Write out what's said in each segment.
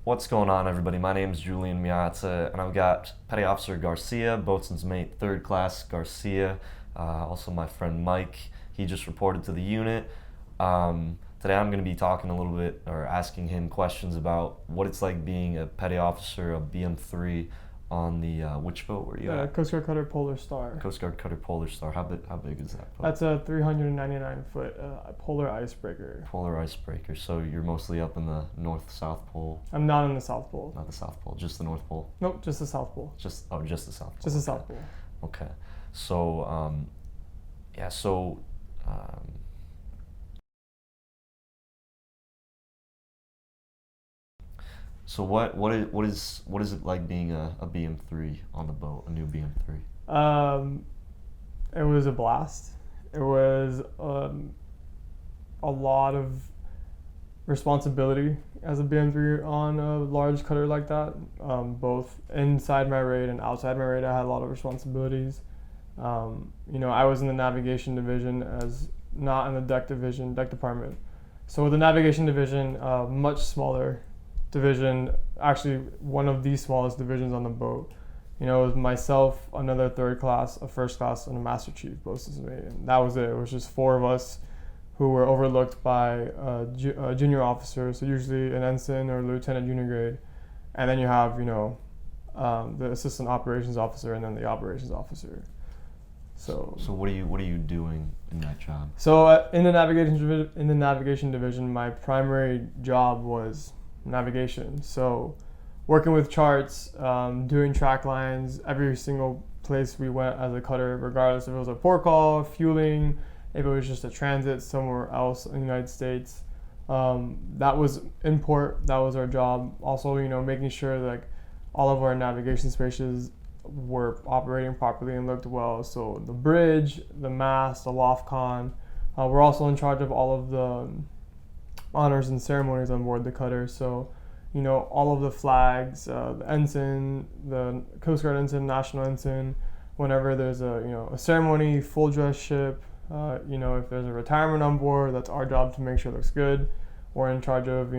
What's going on, everybody? My name is Julian Miata, and I've got Petty Officer Garcia, Boatswain's Mate, Third Class Garcia, also my friend Mike. He just reported to the unit. Today I'm going to be talking a little bit, or asking him questions about what it's like being a Petty Officer, a BM3, on the, which boat were you at? Coast Guard Cutter Polar Star. Coast Guard Cutter Polar Star. How big is that boat? That's a 399-foot polar icebreaker. Polar icebreaker. So you're mostly up in the North-South Pole? I'm not in the South Pole. Not the South Pole, just the North Pole? Nope, just the South Pole. Just the South Pole. Just the South Pole. Okay. So, yeah, so, so what is it like being a BM3 on the boat, a new BM3? It was a blast. It was a lot of responsibility as a BM3 on a large cutter like that. Both inside my raid and outside my raid, I had a lot of responsibilities. I was in the navigation division, as not in the deck department. So with the navigation division, much smaller division, actually one of the smallest divisions on the boat. It was myself, another third class, a first class, and a master chief, boatswain's mate, and that was it. It was just four of us who were overlooked by a junior officer, so usually an ensign or lieutenant junior grade, and then you have the assistant operations officer and then the operations officer. So what are you doing in that job? So in the navigation division, my primary job was navigation. So working with charts, doing track lines, every single place we went as a cutter, regardless if it was a port call, fueling, if it was just a transit somewhere else in the United States. That was in port, that was our job. Also, making sure that all of our navigation spaces were operating properly and looked well. So the bridge, the mast, the loft con. We're also in charge of all of the honors and ceremonies on board the cutter. So, all of the flags, the ensign, the Coast Guard ensign, national ensign, whenever there's a ceremony, full dress ship, if there's a retirement on board, that's our job to make sure it looks good. We're in charge of,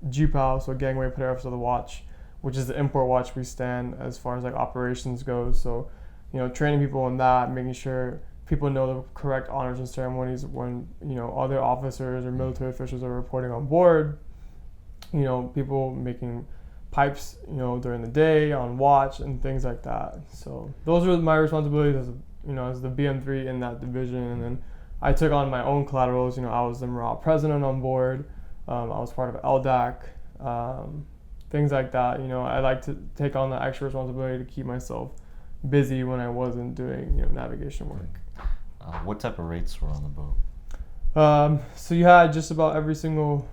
GPOW, so Gangway Petty Officer of the Watch, which is the import watch we stand as far as like operations goes. So, training people in that, making sure people know the correct honors and ceremonies when, other officers or military officials are reporting on board. People making pipes, during the day, on watch, and things like that. So those are my responsibilities as the BM3 in that division. And then I took on my own collaterals. I was the morale president on board. I was part of LDAC, things like that. I like to take on the extra responsibility to keep myself busy when I wasn't doing, navigation work. What type of rates were on the boat? So you had just about every single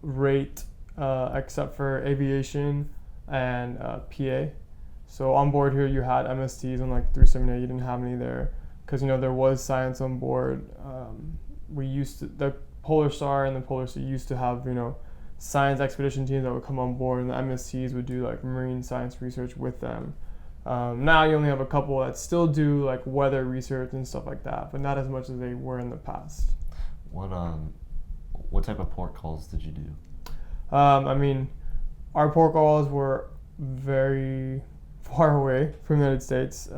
rate except for aviation and PA. So on board here you had MSTs on like 378. You didn't have any there because there was science on board. The Polar Star and the Polar Sea used to have science expedition teams that would come on board, and the MSTs would do like marine science research with them. Now you only have a couple that still do like weather research and stuff like that, but not as much as they were in the past. What type of port calls did you do? Our port calls were very far away from the United States.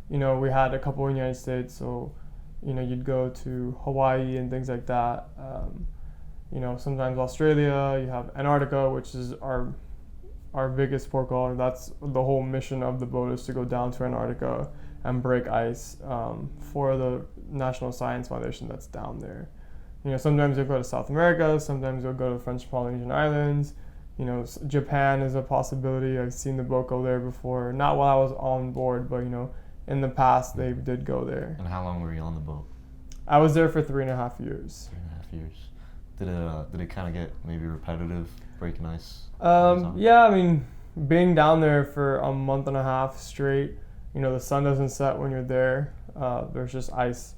We had a couple in the United States, so you'd go to Hawaii and things like that. Sometimes Australia. You have Antarctica, which is our biggest port call. That's the whole mission of the boat, is to go down to Antarctica and break ice for the National Science Foundation that's down there. Sometimes you'll go to South America, sometimes you'll go to the French Polynesian Islands. Japan is a possibility. I've seen the boat go there before, not while I was on board, but in the past they did go there. And how long were you on the boat? I was there for 3.5 years. 3.5 years. Did it kind of get maybe repetitive, breaking ice? Yeah, being down there for a month and a half straight, the sun doesn't set when you're there. There's just ice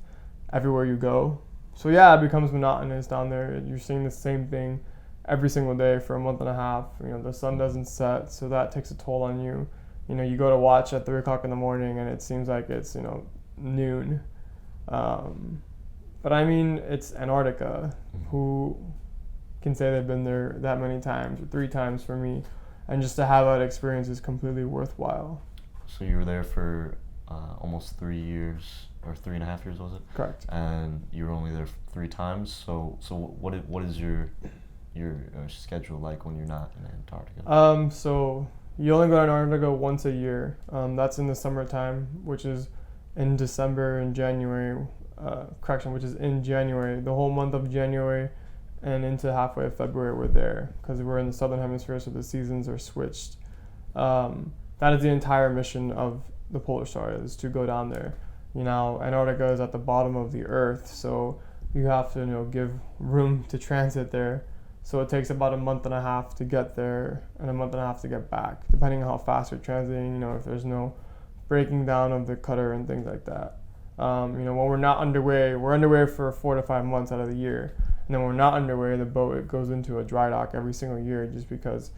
everywhere you go. So yeah, it becomes monotonous down there. You're seeing the same thing every single day for a month and a half. The sun doesn't set, so that takes a toll on you. You go to watch at 3 o'clock in the morning and it seems like it's, noon. But it's Antarctica. Who can say they've been there that many times or 3 times for me, and just to have that experience is completely worthwhile. So you were there for almost 3 years, or 3.5 years, was it? Correct. And you were only there 3 times. So what is your schedule like when you're not in Antarctica? So you only go to Antarctica once a year. That's in the summertime, which is in December and January. Which is in January. The whole month of January and into halfway of February we're there because we're in the southern hemisphere, so the seasons are switched. That is the entire mission of the Polar Star, is to go down there. Antarctica is at the bottom of the Earth, so you have to give room to transit there. So it takes about a month and a half to get there and a month and a half to get back, depending on how fast you're transiting. If there's no breaking down of the cutter and things like that. When we're not underway, we're underway for 4 to 5 months out of the year. And then when we're not underway, the boat goes into a dry dock every single year just because,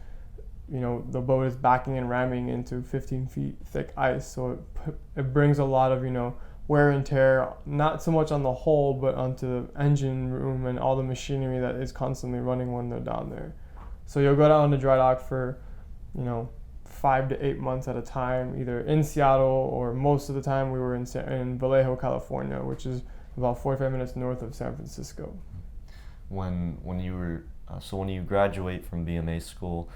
the boat is backing and ramming into 15 feet thick ice. So it brings a lot of, wear and tear, not so much on the hull, but onto the engine room and all the machinery that is constantly running when they're down there. So you'll go down to dry dock for, 5 to 8 months at a time, either in Seattle or most of the time we were in Vallejo, California, which is about 45 minutes north of San Francisco. When you graduate from BMA school,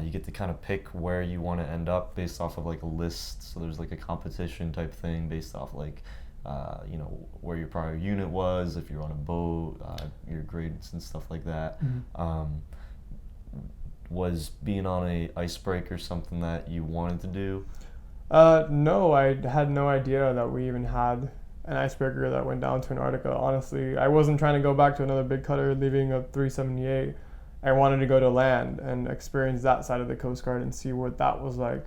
you get to kind of pick where you want to end up based off of like a list. So there's like a competition type thing based off like where your prior unit was, if you're on a boat, your grades and stuff like that. Mm-hmm. Was being on a icebreaker something that you wanted to do? No, I had no idea that we even had an icebreaker that went down to Antarctica. Honestly, I wasn't trying to go back to another big cutter leaving a 378. I wanted to go to land and experience that side of the Coast Guard and see what that was like.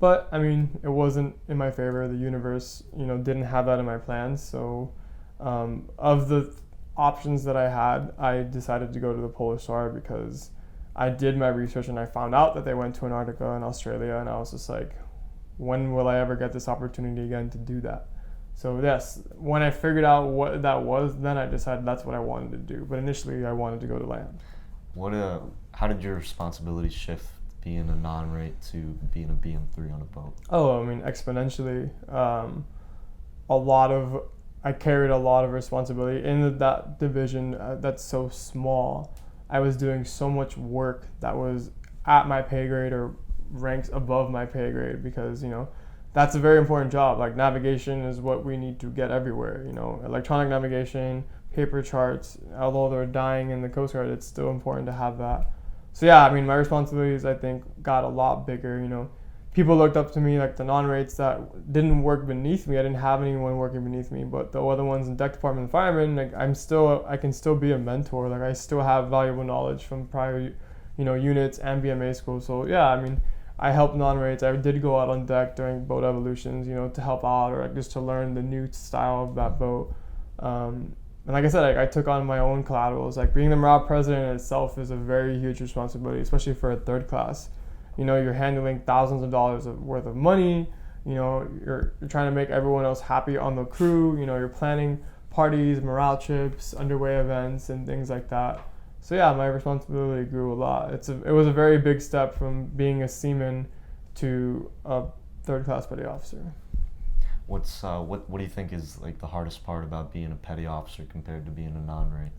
But it wasn't in my favor. The universe, didn't have that in my plans. So, of the options that I had, I decided to go to the Polar Star because I did my research and I found out that they went to Antarctica and Australia, and I was just like, when will I ever get this opportunity again to do that? So yes, when I figured out what that was, then I decided that's what I wanted to do. But initially I wanted to go to land. How did your responsibilities shift being a non-rate to being a BM3 on a boat? Exponentially. I carried a lot of responsibility in that division that's so small. I was doing so much work that was at my pay grade or ranks above my pay grade because, that's a very important job. Like navigation is what we need to get everywhere, electronic navigation, paper charts, although they're dying in the Coast Guard, it's still important to have that. So yeah, my responsibilities, I think, got a lot bigger, People looked up to me, like the non-rates that didn't work beneath me. I didn't have anyone working beneath me, but the other ones in deck department and firemen, like I can still be a mentor. Like I still have valuable knowledge from prior, units and BMA school. So yeah, I helped non-rates. I did go out on deck during boat evolutions, to help out or just to learn the new style of that boat. And like I said, I took on my own collaterals. Like being the morale president itself is a very huge responsibility, especially for a third class. You're handling thousands of dollars worth of money. You're trying to make everyone else happy on the crew. You're planning parties, morale trips, underway events, and things like that. So yeah, my responsibility grew a lot. It was a very big step from being a seaman to a third class petty officer. What do you think is like the hardest part about being a petty officer compared to being a non-rate?